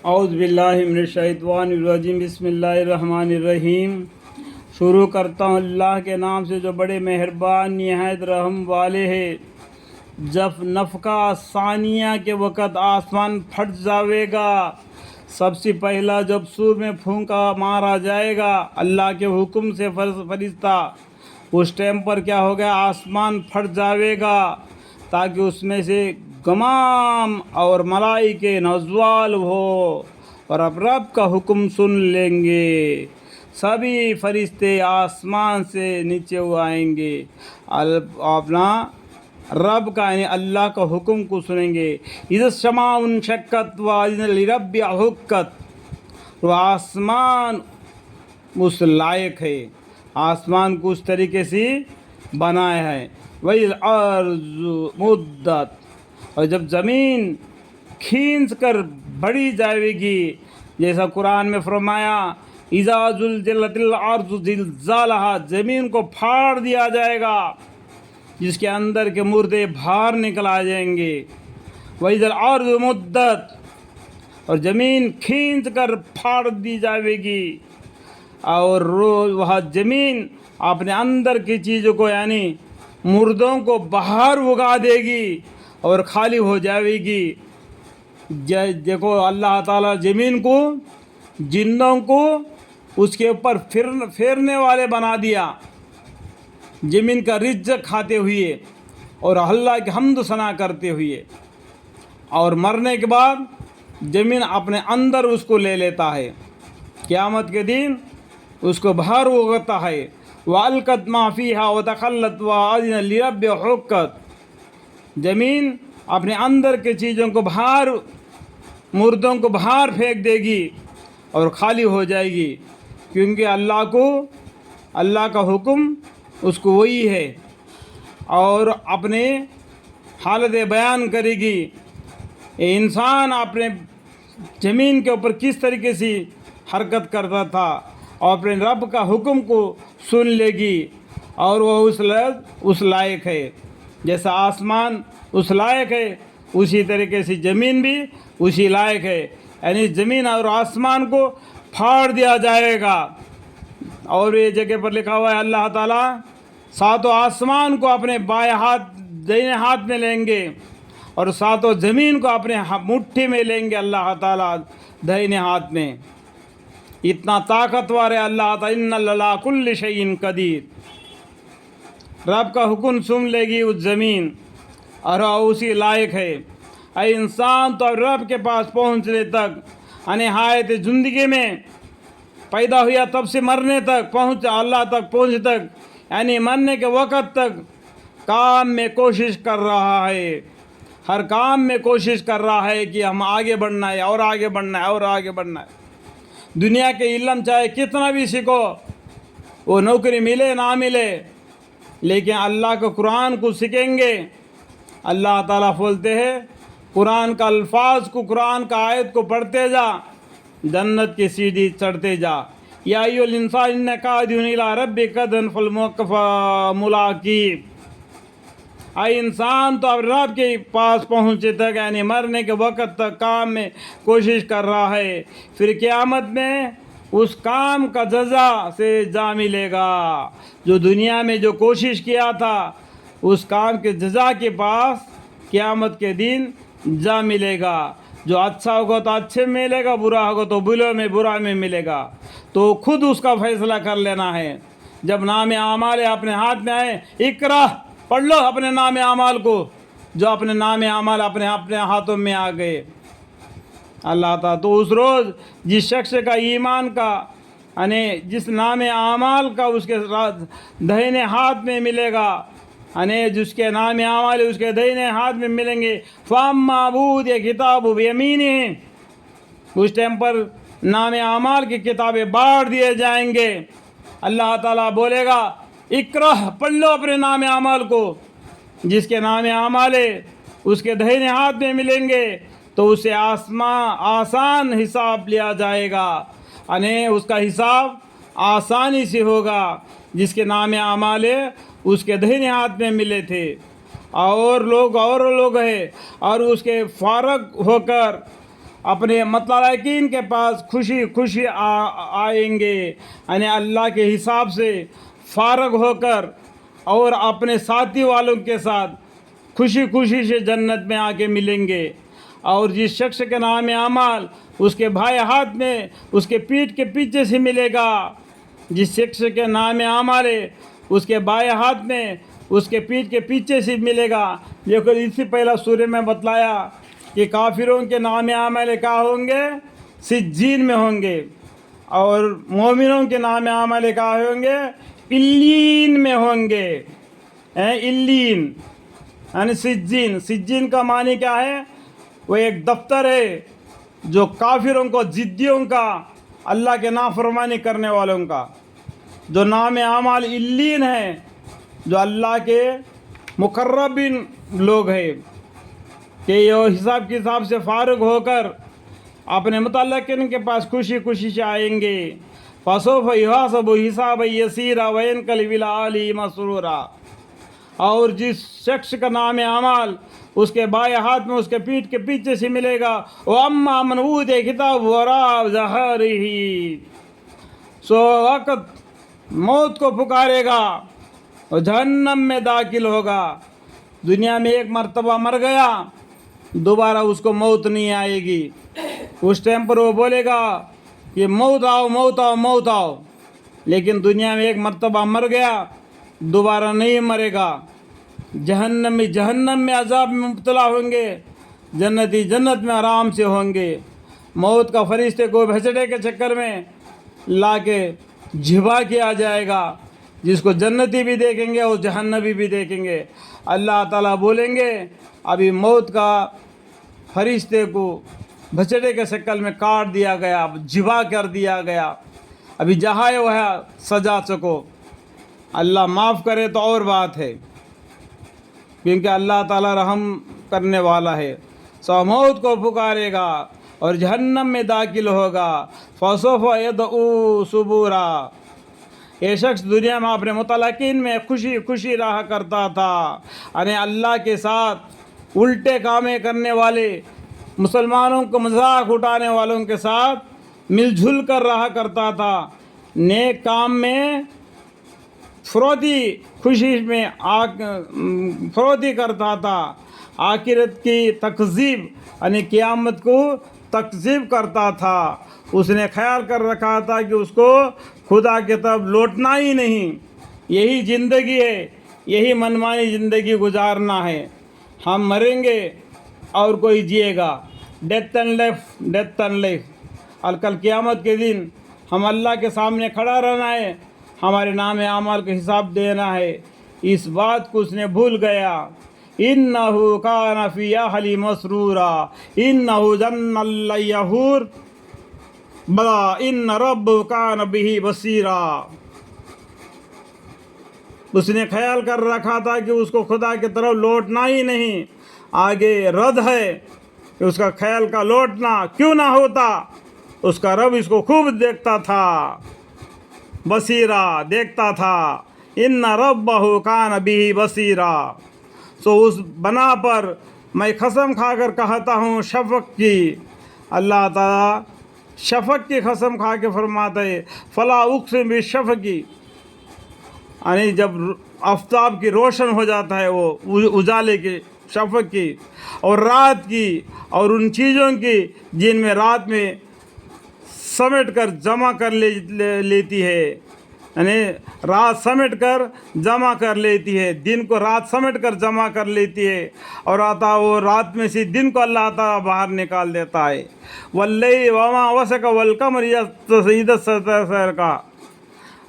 اعوذ باللہ من الشیطان الرجیم بسم اللہ الرحمن الرحیم۔ شروع کرتا ہوں اللہ کے نام سے جو بڑے مہربان نہایت رحم والے ہے۔ جب نفخہ ثانیہ کے وقت آسمان پھٹ جاوے گا، سب سے پہلا جب سور میں پھونکا مارا جائے گا اللہ کے حکم سے فرشتہ، اس ٹائم پر کیا ہوگا؟ آسمان پھٹ جاوے گا تاکہ اس میں سے غمام اور ملائکے نزول ہو اور اب رب کا حکم سن لیں گے۔ سبھی فرشتے آسمان سے نیچے آئیں گے، اپنا رب کا یعنی اللہ کا حکم کو سنیں گے۔ اذا السماء انشقت واذنت لربها حقت، وہ آسمان اس لائق ہے، آسمان کو اس طریقے سے بنایا ہے۔ وَالْأَرْضُ مُدَّتْ، اور جب زمین کھینچ کر بڑھی جائے گی، جیسا قرآن میں فرمایا اِذَا زُلْزِلَتِ الْأَرْضُ زِلْزَالَهَا، زمین کو پھاڑ دیا جائے گا جس کے اندر کے مردے باہر نکل آ جائیں گے۔ وَإِذَا الْأَرْضُ مُدَّتْ، اور زمین کھینچ کر پھاڑ دی جائے گی، اور وہ زمین اپنے اندر کی چیزوں کو یعنی مردوں کو باہر اگا دے گی اور خالی ہو جائے گی۔ دیکھو اللہ تعالیٰ زمین کو، جنوں کو اس کے اوپر پھیرنے والے بنا دیا، زمین کا رزق کھاتے ہوئے اور اللہ کی حمد و ثنا کرتے ہوئے، اور مرنے کے بعد زمین اپنے اندر اس کو لے لیتا ہے، قیامت کے دن اس کو باہر اگاتا ہے۔ وَأَلْقَتْ مَا فِيهَا وَتَخَلَّتْ وَأَذِنَتْ لِرَبِّهَا حُقَّتْ، زمین اپنے اندر کے چیزوں کو باہر، مردوں کو باہر پھینک دے گی اور خالی ہو جائے گی، کیونکہ اللہ کا حکم اس کو وہی ہے، اور اپنے حالت بیان کرے گی۔ انسان اپنے زمین کے اوپر کس طریقے سے حرکت کرتا تھا اور اپنے رب کا حکم کو سن لے گی، اور وہ اس لائق ہے۔ جیسا آسمان اس لائق ہے، اسی طریقے سے زمین بھی اسی لائق ہے، یعنی زمین اور آسمان کو پھاڑ دیا جائے گا۔ اور یہ جگہ پر لکھا ہوا ہے اللہ تعالیٰ ساتوں آسمان کو اپنے بائیں ہاتھ دائیں ہاتھ میں لیں گے اور ساتوں زمین کو اپنے مٹھی میں لیں گے اللہ تعالیٰ دائیں ہاتھ میں۔ اتنا طاقتور ہے اللہ تعالیٰ، ان اللہ علی کل شیء قدیر۔ رب کا حکم سن لے گی اس زمین اور اسی لائق ہے۔ اے انسان تو رب کے پاس پہنچنے تک، نہایت زندگی میں پیدا ہوا تب سے مرنے تک پہنچ، اللہ تک پہنچ تک یعنی مرنے کے وقت تک کام میں کوشش کر رہا ہے، ہر کام میں کوشش کر رہا ہے کہ ہم آگے بڑھنا ہے اور آگے بڑھنا ہے اور آگے بڑھنا ہے۔ دنیا کے علم چاہے کتنا بھی سیکھو، وہ نوکری ملے نہ ملے، لیکن اللہ کے قرآن کو سیکھیں گے۔ اللہ تعالیٰ بولتے ہیں قرآن کا الفاظ کو، قرآن کا آیت کو پڑھتے جا، جنت کی سیڑھی چڑھتے جا۔ یا ایھا الانسان انک کادح الی ربک کدحا فملاقیہ، اے انسان تو اب رب کے پاس پہنچے تک یعنی مرنے کے وقت تک کام میں کوشش کر رہا ہے، پھر قیامت میں اس کام کا جزا سے جا ملے گا۔ جو دنیا میں جو کوشش کیا تھا اس کام کے جزا کے پاس قیامت کے دن جا ملے گا۔ جو اچھا ہوگا تو اچھے میں ملے گا، برا ہوگا تو برا میں ملے گا۔ تو خود اس کا فیصلہ کر لینا ہے۔ جب نام اعمال اپنے ہاتھ میں آئے، اقرا پڑھ لو اپنے نام اعمال کو، جو اپنے نام اعمال اپنے ہاتھوں میں آ گئے۔ اللہ تعالیٰ تو اس روز جس شخص کا ایمان کا یعنی جس نام اعمال کا اس کے دہنے ہاتھ میں ملے گا، یعنی جس کے نام اعمال اس کے دہنے ہاتھ میں ملیں گے، فَأَمَّا أُوتِیَ کِتَابَهُ بِیَمِینِهِ، اس ٹائم پر نام اعمال کی کتابیں بانٹ دیے جائیں گے۔ اللہ تعالیٰ بولے گا اقرا پڑھ لو اپنے نام اعمال کو، جس کے نام اعمال اس کے دہنے ہاتھ میں ملیں گے تو اسے آسان حساب لیا جائے گا، یعنی اس کا حساب آسانی سے ہوگا، جس کے نام اعمال اس کے دہنے ہاتھ میں ملے تھے، اور لوگ ہے اور اس کے فارغ ہو کر اپنے متعلقین کے پاس خوشی خوشی آئیں گے، یعنی اللہ کے حساب سے فارغ ہو کر اور اپنے ساتھی والوں کے ساتھ خوشی خوشی سے جنت میں آ کے ملیں گے۔ اور جس شخص کے نام اعمال اس کے بھائی ہاتھ میں اس کے پیٹھ کے پیچھے سے ملے گا، جس شخص کے نام اعمال ہے اس کے بائیں ہاتھ میں اس کے پیٹھ کے پیچھے سے ملے گا۔ لیکن اس سے پہلا سورہ میں بتلایا کہ کافروں کے نام اعمال کیا ہوں گے؟ سجین میں ہوں گے، اور مومنوں کے نام اعمال کیا ہوں گے؟ علیین میں ہوں گے۔ علیین یعنی سجین، سجین کا معنی کیا ہے؟ وہ ایک دفتر ہے جو کافروں کو، ضدیوں کا، اللہ کے نافرمانی کرنے والوں کا۔ جو نام اعمال علیین ہیں، جو اللہ کے مقربین لوگ ہیں، کہ یہ حساب کتاب سے فارغ ہو کر اپنے متعلقین کے پاس خوشی خوشی سے آئیں گے۔ فَسَوْفَ يُحَاسَبُ حِسَابًا يَسِيرًا وَيَنقَلِبُ إِلَىٰ أَهْلِهِ مَسْرُورًا۔ اور جس شخص کا نام اعمال اس کے بائیں ہاتھ میں اس کے پیٹھ کے پیچھے سے ملے گا، وَأَمَّا مَنْ أُوتِيَ كِتَابَهُ وَرَاءَ ظَهْرِهِ، سو وقت موت کو پکارے گا اور جہنم میں داخل ہوگا۔ دنیا میں ایک مرتبہ مر گیا، دوبارہ اس کو موت نہیں آئے گی۔ اس ٹائم پر وہ بولے گا کہ موت آؤ موت آؤ موت آؤ، لیکن دنیا میں ایک مرتبہ مر گیا، دوبارہ نہیں مرے گا۔ جہنم میں عذاب میں مبتلا ہوں گے، جنتی جنت میں آرام سے ہوں گے۔ موت کا فرشتے کو بھیجنے کے چکر میں لا کے جھبا کیا جائے گا، جس کو جنتی بھی دیکھیں گے اور جہنمی بھی دیکھیں گے۔ اللہ تعالیٰ بولیں گے ابھی موت کا فرشتے کو بھچڑے کے شکل میں کاٹ دیا گیا، جھبا کر دیا گیا، ابھی جہاں ہے وہ سجا چکو۔ اللہ معاف کرے تو اور بات ہے، کیونکہ اللہ تعالیٰ رحم کرنے والا ہے۔ سو موت کو پکارے گا اور جہنم میں داخل ہوگا۔ فَسَوْفَ يَدْعُو ثُبُورًا۔ یہ شخص دنیا میں اپنے متعلقین میں خوشی خوشی رہا کرتا تھا، یعنی اللہ کے ساتھ الٹے کامیں کرنے والے، مسلمانوں کو مذاق اٹھانے والوں کے ساتھ مل جل کر رہا کرتا تھا۔ نیک کام میں فروتی، خوشی میں فروتی کرتا تھا۔ آخرت کی تکذیب یعنی قیامت کو تکذیب کرتا تھا۔ اس نے خیال کر رکھا تھا کہ اس کو خدا کی طرف لوٹنا ہی نہیں، یہی زندگی ہے، یہی منمانی زندگی گزارنا ہے۔ ہم مریں گے اور کوئی جیے گا، death and life, death and life. اور کل قیامت کے دن ہم اللہ کے سامنے کھڑا رہنا ہے، ہمارے نام اعمال کا حساب دینا ہے۔ اس بات کو اس نے بھول گیا۔ إِنَّهُ كَانَ فِي أَهْلِهِ مَسْرُورًا إِنَّهُ ظَنَّ أَن لَّن يَحُورَ بَلَىٰ إِنَّ رَبَّهُ كَانَ بِهِ بَصِيرًا۔ اس نے خیال کر رکھا تھا کہ اس کو خدا کی طرف لوٹنا ہی نہیں، آگے رد ہے کہ اس کا خیال کا لوٹنا کیوں نہ ہوتا، اس کا رب اس کو خوب دیکھتا تھا، بصیرہ دیکھتا تھا۔ ان ربہ کان بہ بصیرا۔ سو اس بنا پر میں قسم کھا کر کہتا ہوں شفق کی، اللہ تعالیٰ شفق کی قسم کھا کے فرماتا ہے فلا اقسم بالشفق، یعنی جب آفتاب کی روشن ہو جاتا ہے وہ اجالے کی، شفق کی، اور رات کی، اور ان چیزوں کی جن میں رات میں سمیٹ کر جمع کر لیتی ہے، یعنی رات سمیٹ کر جمع کر لیتی ہے، دن کو رات سمیٹ کر جمع کر لیتی ہے، اور آتا وہ رات میں سے دن کو اللہ تعالیٰ باہر نکال دیتا ہے۔ واللیل وما وسق والقمر اذا تسقا،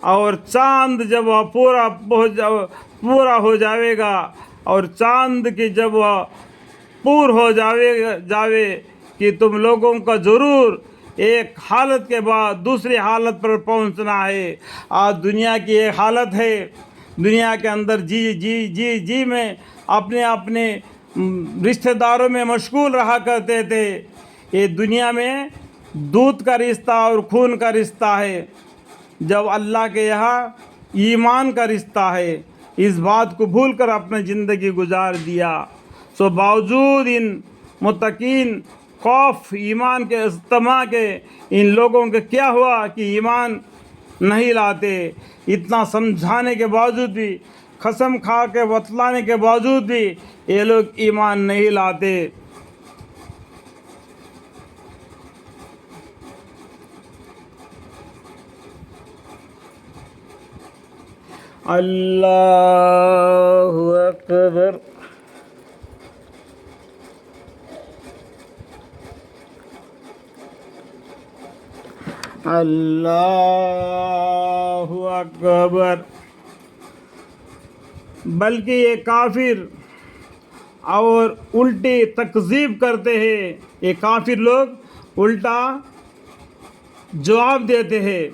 اور چاند جب وہ پورا ہو جاوے گا، اور چاند کی جب وہ پور ہو جاوے کہ تم لوگوں کا ضرور ایک حالت کے بعد دوسری حالت پر پہنچنا ہے۔ آج دنیا کی ایک حالت ہے، دنیا کے اندر جی میں اپنے رشتہ داروں میں مشغول رہا کرتے تھے۔ یہ دنیا میں دودھ کا رشتہ اور خون کا رشتہ ہے، جب اللہ کے یہاں ایمان کا رشتہ ہے۔ اس بات کو بھول کر اپنی زندگی گزار دیا۔ سو باوجود ان متقین خوف ایمان کے اجتماع کے ان لوگوں کے کیا ہوا کہ ایمان نہیں لاتے. اتنا سمجھانے کے باوجود بھی، قسم کھا کے بتلانے کے باوجود بھی یہ لوگ ایمان نہیں لاتے. اللہ اکبر. اللہ اکبر. بلکہ یہ کافر اور الٹی تکذیب کرتے ہیں. یہ کافر لوگ الٹا جواب دیتے ہیں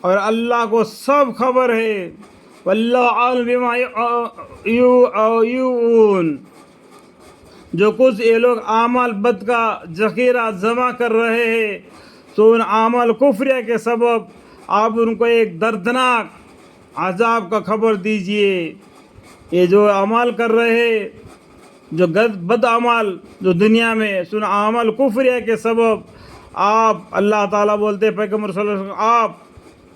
اور اللہ کو سب خبر ہے. واللہ عالم بما یعملون. جو کچھ یہ لوگ اعمال بد کا ذخیرہ جمع کر رہے ہیں تو ان اعمال کفریہ کے سبب آپ ان کو ایک دردناک عذاب کا خبر دیجئے. یہ جو اعمال کر رہے ہیں، جو بد اعمال جو دنیا میں سن اعمال کفریہ کے سبب، آپ اللہ تعالیٰ بولتے ہیں پیغمبر صلی اللہ علیہ وسلم، آپ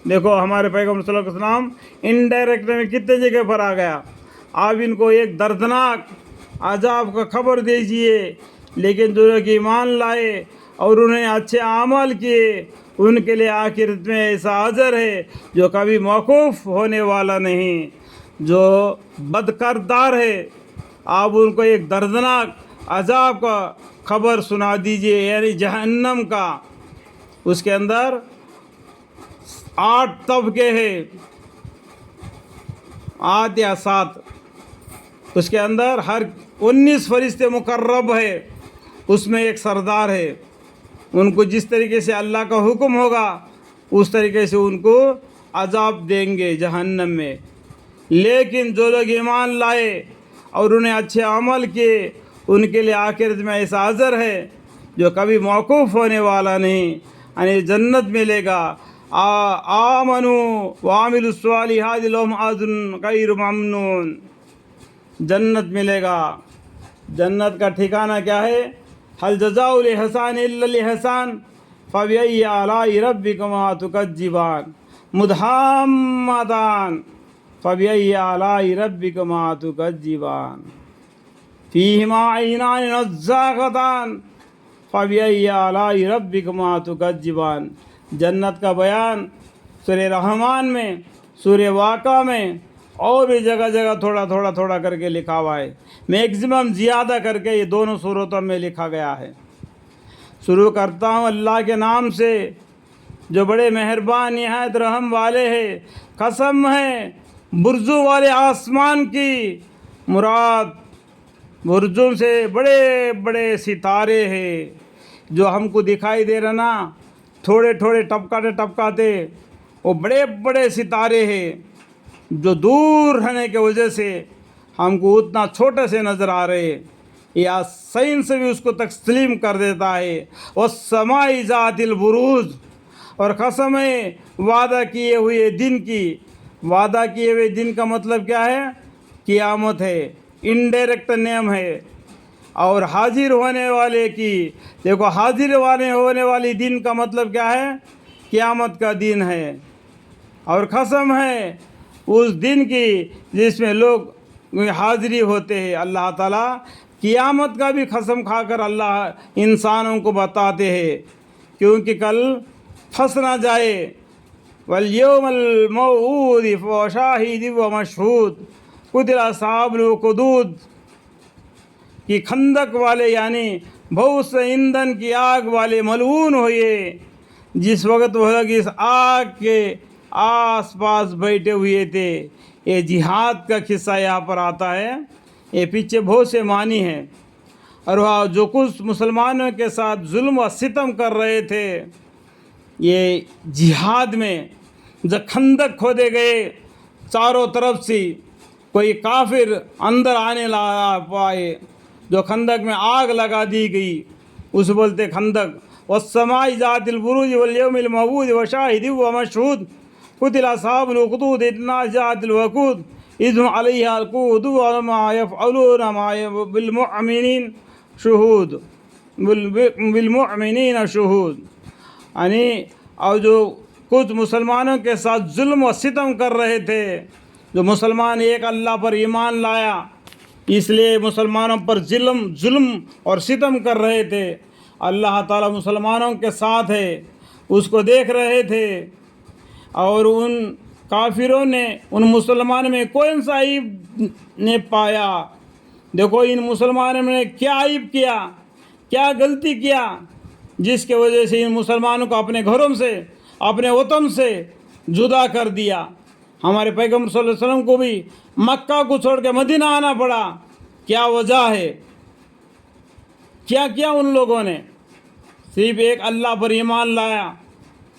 دیکھو ہمارے پیغمبر صلی اللہ علیہ وسلم انڈائریکٹ میں کتنے جگہ پر آ گیا. آپ ان کو ایک دردناک عذاب کا خبر دیجئے. لیکن جو لوگ ایمان لائے اور انہوں نے اچھے اعمال کیے ان کے لیے آخرت میں ایسا اجر ہے جو کبھی موقوف ہونے والا نہیں. جو بدکردار ہے آپ ان کو ایک دردناک عذاب کا خبر سنا دیجئے، یعنی جہنم کا. اس کے اندر 8 طبقے ہیں، 8 یا 7. اس کے اندر ہر 19 فرشتے مقرب ہے، اس میں ایک سردار ہے. ان کو جس طریقے سے اللہ کا حکم ہوگا اس طریقے سے ان کو عذاب دیں گے جہنم میں. لیکن جو لوگ ایمان لائے اور انہیں اچھے عمل کیے ان کے لیے آخرت میں ایسا اجر ہے جو کبھی موقوف ہونے والا نہیں، یعنی جنت ملے گا. آمنوا وعملوا الصالحات لهم اجر غیر ممنون. جنت ملے گا. جنت کا ٹھکانہ کیا ہے؟ هل جزاء الاحسان الا الاحسان فبأي آلاء ربكما تكذبان مدحامتان فبأي آلاء ربكما تكذبان فيهما عينان نضاختان فبأي آلاء ربكما تكذبان. جنت کا بیان سورہ رحمان میں، سورہ واقعہ میں اور بھی جگہ جگہ تھوڑا کر کے لکھا ہوا ہے. میکزیمم زیادہ کر کے یہ دونوں صورتوں میں لکھا گیا ہے. شروع کرتا ہوں اللہ کے نام سے جو بڑے مہربان نہایت رحم والے ہیں. قسم ہے برجوں والے آسمان کی، مراد برجوں سے بڑے بڑے ستارے ہیں جو ہم کو دکھائی دے رہا نا، تھوڑے ٹپکاتے وہ بڑے بڑے ستارے ہیں جو دور رہنے کی وجہ سے ہم کو اتنا چھوٹے سے نظر آ رہے ہیں. یا سائنس بھی اس کو تسلیم کر دیتا ہے. والسماء ذات البروج. اور قسم ہے وعدہ کیے ہوئے دن کی. وعدہ کیے ہوئے دن کا مطلب کیا ہے؟ قیامت ہے، انڈائریکٹ نیم ہے. اور حاضر ہونے والے کی، دیکھو حاضر ہونے والی دن کا مطلب کیا ہے؟ قیامت کا دن ہے. اور قسم ہے اس دن کی جس میں لوگ حاضری ہوتے ہیں. اللہ تعالیٰ قیامت کا بھی قسم کھا کر اللہ انسانوں کو بتاتے ہیں کیونکہ کل پھنس نہ جائے. والیوم الموعود وشاہد ومشہود قتل اصحاب الأخدود. کہ خندق والے یعنی بہت سے ایندھن کی آگ والے ملعون ہوئے جس وقت وہ لوگ اس آگ کے آس پاس بیٹھے ہوئے تھے. یہ جہاد کا قصہ یہاں پر آتا ہے. یہ پیچھے بہت سے معنی ہیں. اور وہ جو کچھ مسلمانوں کے ساتھ ظلم و ستم کر رہے تھے یہ جہاد میں، جب خندق کھودے گئے چاروں طرف سے، کوئی کافر اندر آنے نہ پائے، جو خندق میں آگ لگا دی گئی اس بولتے خندق. والسماء ذات البروج والیوم الموعود وشاہد ومشہود قتل اصحاب الأخدود إذ نازعت الوقود إذ هم عليها القعود وما يفعلون ما بالمؤمنين شهود. بالمؤمنین شہود، یعنی اور جو کچھ مسلمانوں کے ساتھ ظلم و ستم کر رہے تھے، جو مسلمان ایک اللہ پر ایمان لایا اس لیے مسلمانوں پر ظلم اور ستم کر رہے تھے، اللہ تعالیٰ مسلمانوں کے ساتھ ہے، اس کو دیکھ رہے تھے، اور ان کافروں نے ان مسلمانوں میں کوئی سا عیب نہیں پایا۔ دیکھو ان مسلمانوں نے کیا عیب کیا، کیا غلطی کیا، جس کے وجہ سے ان مسلمانوں کو اپنے گھروں سے، اپنے وطن سے جدا کر دیا۔ ہمارے پیغمبر صلی اللہ علیہ وسلم کو بھی مکہ کو چھوڑ کے مدینہ آنا پڑا، کیا وجہ ہے؟ کیا کیا ان لوگوں نے؟ صرف ایک اللہ پر ایمان لایا،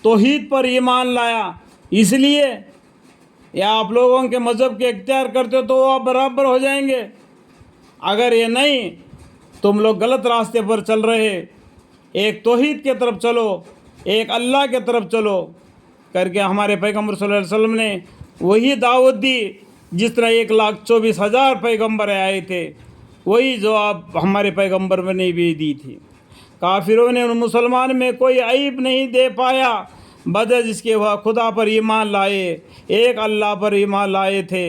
توحید پر ایمان لایا، اس لیے یا آپ لوگوں کے مذہب کے اختیار کرتے ہو تو وہ آپ برابر ہو جائیں گے؟ اگر یہ نہیں، تم لوگ غلط راستے پر چل رہے، ایک توحید کے طرف چلو، ایک اللہ کے طرف چلو کر کے ہمارے پیغمبر صلی اللہ علیہ وسلم نے وہی دعوت دی، جس طرح 1,24,000 پیغمبر آئے تھے، وہی جو آپ ہمارے پیغمبر نے بھی دی تھی۔ کافروں نے ان مسلمان میں کوئی عیب نہیں دے پایا، بجز اس کے وہ خدا پر ایمان لائے، ایک اللہ پر ایمان لائے تھے،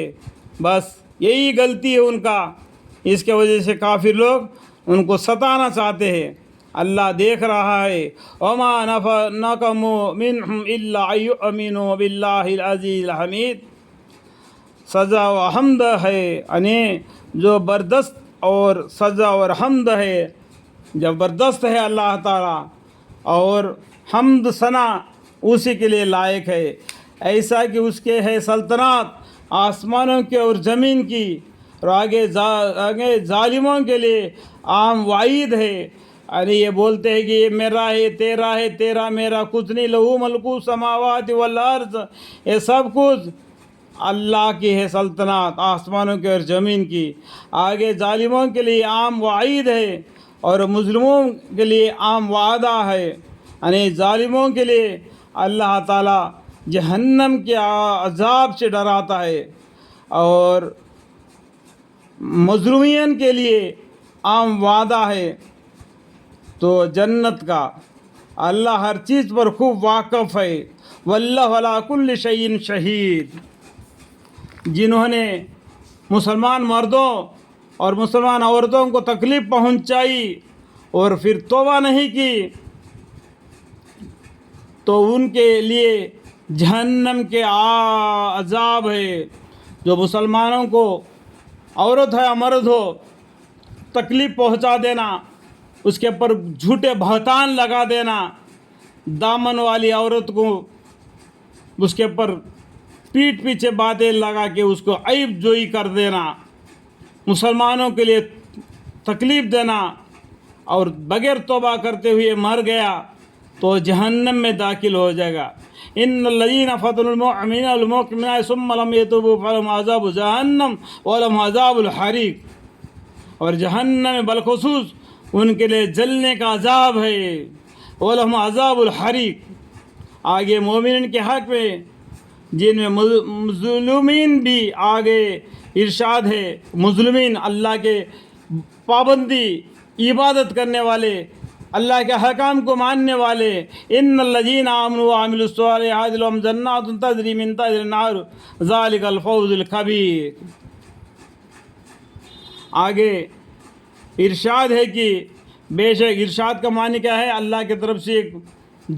بس یہی غلطی ہے ان کا۔ اس کے وجہ سے کافر لوگ ان کو ستانا چاہتے ہیں، اللہ دیکھ رہا ہے۔ وما نقموا منهم الا ان يؤمنوا بالله العزیز الحمید۔ سزا و حمد ہے، یعنی جو بردست اور سزا اور حمد ہے، زبردست ہے اللہ تعالیٰ، اور حمد ثنا اسی کے لیے لائق ہے، ایسا کہ اس کے ہے سلطنت آسمانوں کے اور زمین کی، اور آگے ظالموں کے لیے عام وعید ہے۔ یعنی یہ بولتے ہیں کہ یہ میرا ہے، تیرا ہے، تیرا میرا کچھ نہیں، لہو ملک السماوات والارض، یہ سب کچھ اللہ کی ہے سلطنت آسمانوں کے اور زمین کی۔ آگے ظالموں کے لیے عام وعید ہے اور مظلوموں کے لیے عام وعدہ ہے، یعنی ظالموں کے لیے اللہ تعالیٰ جہنم کے عذاب سے ڈراتا ہے، اور مظلومین کے لیے عام وعدہ ہے تو جنت کا۔ اللہ ہر چیز پر خوب واقف ہے، واللہ علی کل شیء شہید۔ جنہوں نے مسلمان مردوں اور مسلمان عورتوں کو تکلیف پہنچائی اور پھر توبہ نہیں کی، تو ان کے لیے جہنم کے عذاب ہے۔ جو مسلمانوں کو، عورت ہے یا مرد ہو، تکلیف پہنچا دینا، اس کے پر جھوٹے بہتان لگا دینا، دامن والی عورت کو اس کے پر پیٹھ پیچھے باتیں لگا کے اس کو عیب جوئی کر دینا، مسلمانوں کے لیے تکلیف دینا، اور بغیر توبہ کرتے ہوئے مر گیا تو جہنم میں داخل ہو جائے گا۔ ان الذین فتنوا المؤمنین والمؤمنات ثم لم یتوبوا فلهم عذاب جہنم ولهم عذاب الحریق، اور جہنم میں بالخصوص ان کے لیے جلنے کا عذاب ہے، ولهم عذاب الحریق۔ آگے مومنین کے حق میں، جن میں مظلومین بھی آگے ارشاد ہے، مظلومین اللہ کے پابندی عبادت کرنے والے، اللہ کے حکام کو ماننے والے، ان الذین آمنوا وعملوا الصالحات لهم جنات تجری من تحتها الانہار ذلک الفوز الکبیر۔ آگے ارشاد ہے کہ بے شک، ارشاد کا معنی کیا ہے؟ اللہ کی طرف سے ایک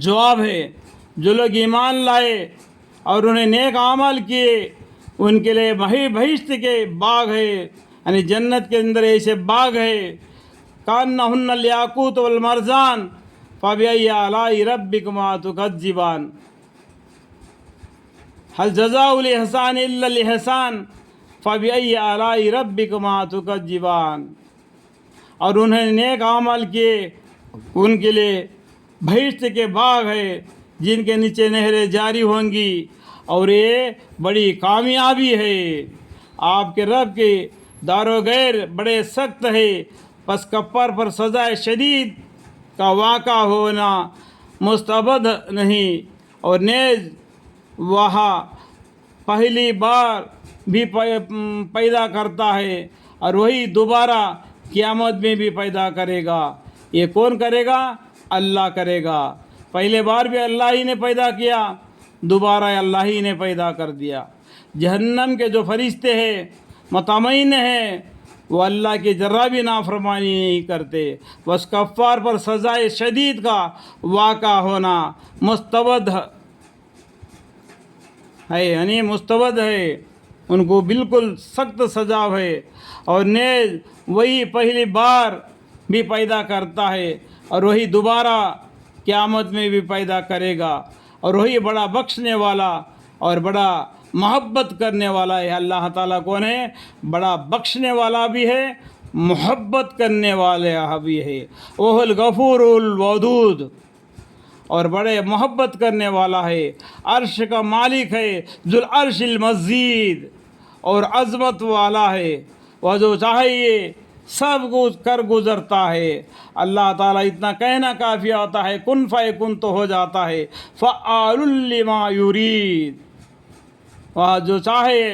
جواب ہے، جو لوگ ایمان لائے اور انہیں نیک اعمال کیے ان کے لیے بہشت کے باغ ہے، یعنی جنت کے اندر ایسے باغ ہے، کانہن الیاقوت والمرجان فبأی آلاء ربکما تکذبان، هل جزاء الاحسان الا الاحسان فبأی آلاء ربکما تکذبان۔ اور انہیں نیک عمل کیے ان کے لیے بہشت کے باغ ہے، جن کے نیچے نہریں جاری ہوں گی، اور یہ بڑی کامیابی ہے۔ آپ کے رب کے دار و غیر بڑے سخت ہے، پس کفار پر سزائے شدید کا واقع ہونا مستبد نہیں، اور نیز وہاں پہلی بار بھی پیدا کرتا ہے، اور وہی دوبارہ قیامت میں بھی پیدا کرے گا۔ یہ کون کرے گا؟ اللہ کرے گا۔ پہلے بار بھی اللہ ہی نے پیدا کیا، دوبارہ اللہ ہی نے پیدا کر دیا۔ جہنم کے جو فرشتے ہیں مطمئن ہیں، وہ اللہ کی ذرہ بھی نافرمانی نہیں کرتے، بس کفار پر سزائے شدید کا واقع ہونا مستبد ہے، یعنی مستبد ہے، ان کو بالکل سخت سزا ہے۔ اور نیز وہی پہلی بار بھی پیدا کرتا ہے اور وہی دوبارہ قیامت میں بھی پیدا کرے گا، اور وہی بڑا بخشنے والا اور بڑا محبت کرنے والا ہے۔ اللہ تعالیٰ کون ہے؟ بڑا بخشنے والا بھی ہے، محبت کرنے والا بھی ہے۔ وہ الغفور الودود، اور بڑے محبت کرنے والا ہے، عرش کا مالک ہے، ذو العرش المجید، اور عظمت والا ہے، وہ جو چاہیے سب کچھ کر گزرتا ہے۔ اللہ تعالیٰ اتنا کہنا کافی ہوتا ہے، کن فیکن تو ہو جاتا ہے، فعال لما یرید، وہ جو چاہے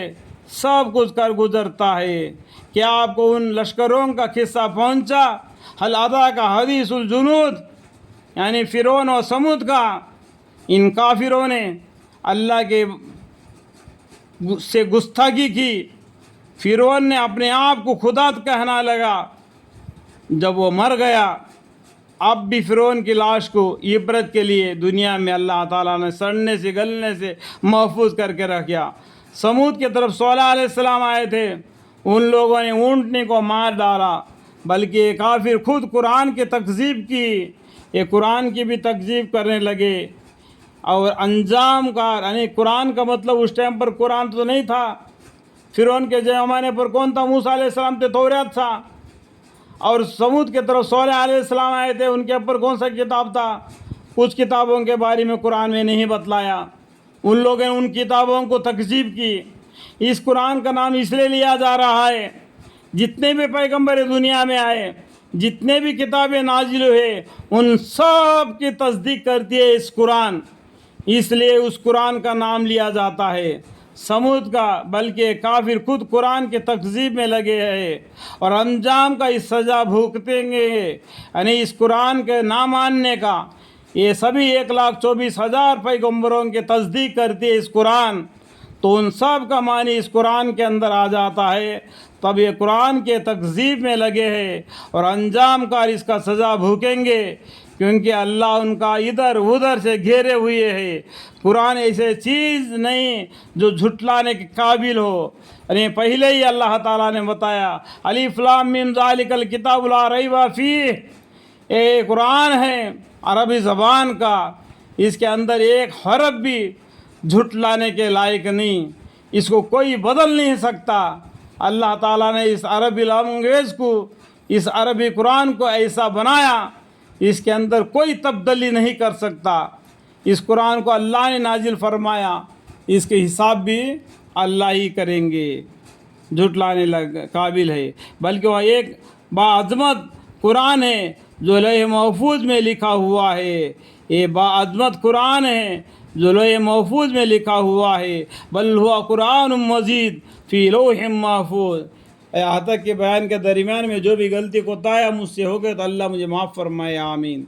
سب کچھ کر گزرتا ہے۔ کیا آپ کو ان لشکروں کا قصہ پہنچا؟ حل ادا کا حدیث الجنود، یعنی فرعون و سمود کا، ان کافروں نے اللہ کے سے گستاخی کی۔ فرعون نے اپنے آپ کو خدا کہنا لگا۔ جب وہ مر گیا، اب بھی فرعون کی لاش کو عبرت کے لیے دنیا میں اللہ تعالیٰ نے سڑنے سے گلنے سے محفوظ کر کے رکھا۔ سمود کی طرف صالح علیہ السلام آئے تھے، ان لوگوں نے اونٹنے کو مار ڈالا، بلکہ یہ کافر خود قرآن کی تکذیب کی، یہ قرآن کی بھی تکذیب کرنے لگے۔ اور انجام کار، یعنی قرآن کا مطلب اس ٹائم پر قرآن تو نہیں تھا، فرعون کے زمانے پر کون تھا؟ موسیٰ علیہ السلام تھے، توریت تھا۔ اور سمود کی طرف صالح علیہ السلام آئے تھے، ان کے اوپر کون سا کتاب تھا؟ کچھ کتابوں کے بارے میں قرآن میں نہیں بتلایا، ان لوگوں نے ان کتابوں کو تکذیب کی۔ اس قرآن کا نام اس لیے لیا جا رہا ہے، جتنے بھی پیغمبر دنیا میں آئے، جتنے بھی کتابیں نازل ہوئے، ان سب کی تصدیق کرتی ہے اس قرآن، اس لیے اس قرآن کا نام لیا جاتا ہے سمود کا۔ بلکہ کافر خود قرآن کے تکذیب میں لگے ہیں اور انجام کا اس سزا بھگتیں گے، یعنی اس قرآن کے نہ ماننے کا۔ یہ سبھی 1,24,000 پیغمبروں کی تصدیق کرتی ہے اس قرآن، تو ان سب کا معنی اس قرآن کے اندر آ جاتا ہے۔ تب یہ قرآن کے تکذیب میں لگے ہیں اور انجام کار اس کا سزا بھوگیں گے، کیونکہ اللہ ان کا ادھر ادھر سے گھیرے ہوئے ہیں۔ قرآن ایسے چیز نہیں جو جھٹلانے کے قابل ہو، یعنی پہلے ہی اللہ تعالیٰ نے بتایا، الف لام میم ذالک الکتاب لا ریب فیہ، یہ قرآن ہے عربی زبان کا، اس کے اندر ایک حرف بھی جھٹلانے کے لائق نہیں، اس کو کوئی بدل نہیں سکتا۔ اللہ تعالیٰ نے اس عربی لینگویج کو، اس عربی قرآن کو ایسا بنایا، اس کے اندر کوئی تبدیلی نہیں کر سکتا۔ اس قرآن کو اللہ نے نازل فرمایا، اس کے حساب بھی اللہ ہی کریں گے، جھٹلانے قابل ہے۔ بلکہ وہ ایک باعظمت قرآن ہے جو لوح محفوظ میں لکھا ہوا ہے، یہ باعظمت قرآن ہے جو لوح محفوظ میں لکھا ہوا ہے، بل ہوا قرآن مجید فی لوح محفوظ۔ یہاں تک کہ بیان کے درمیان میں جو بھی غلطی کوتاہی مجھ سے ہو گئے تو اللہ مجھے معاف فرمائے، آمین۔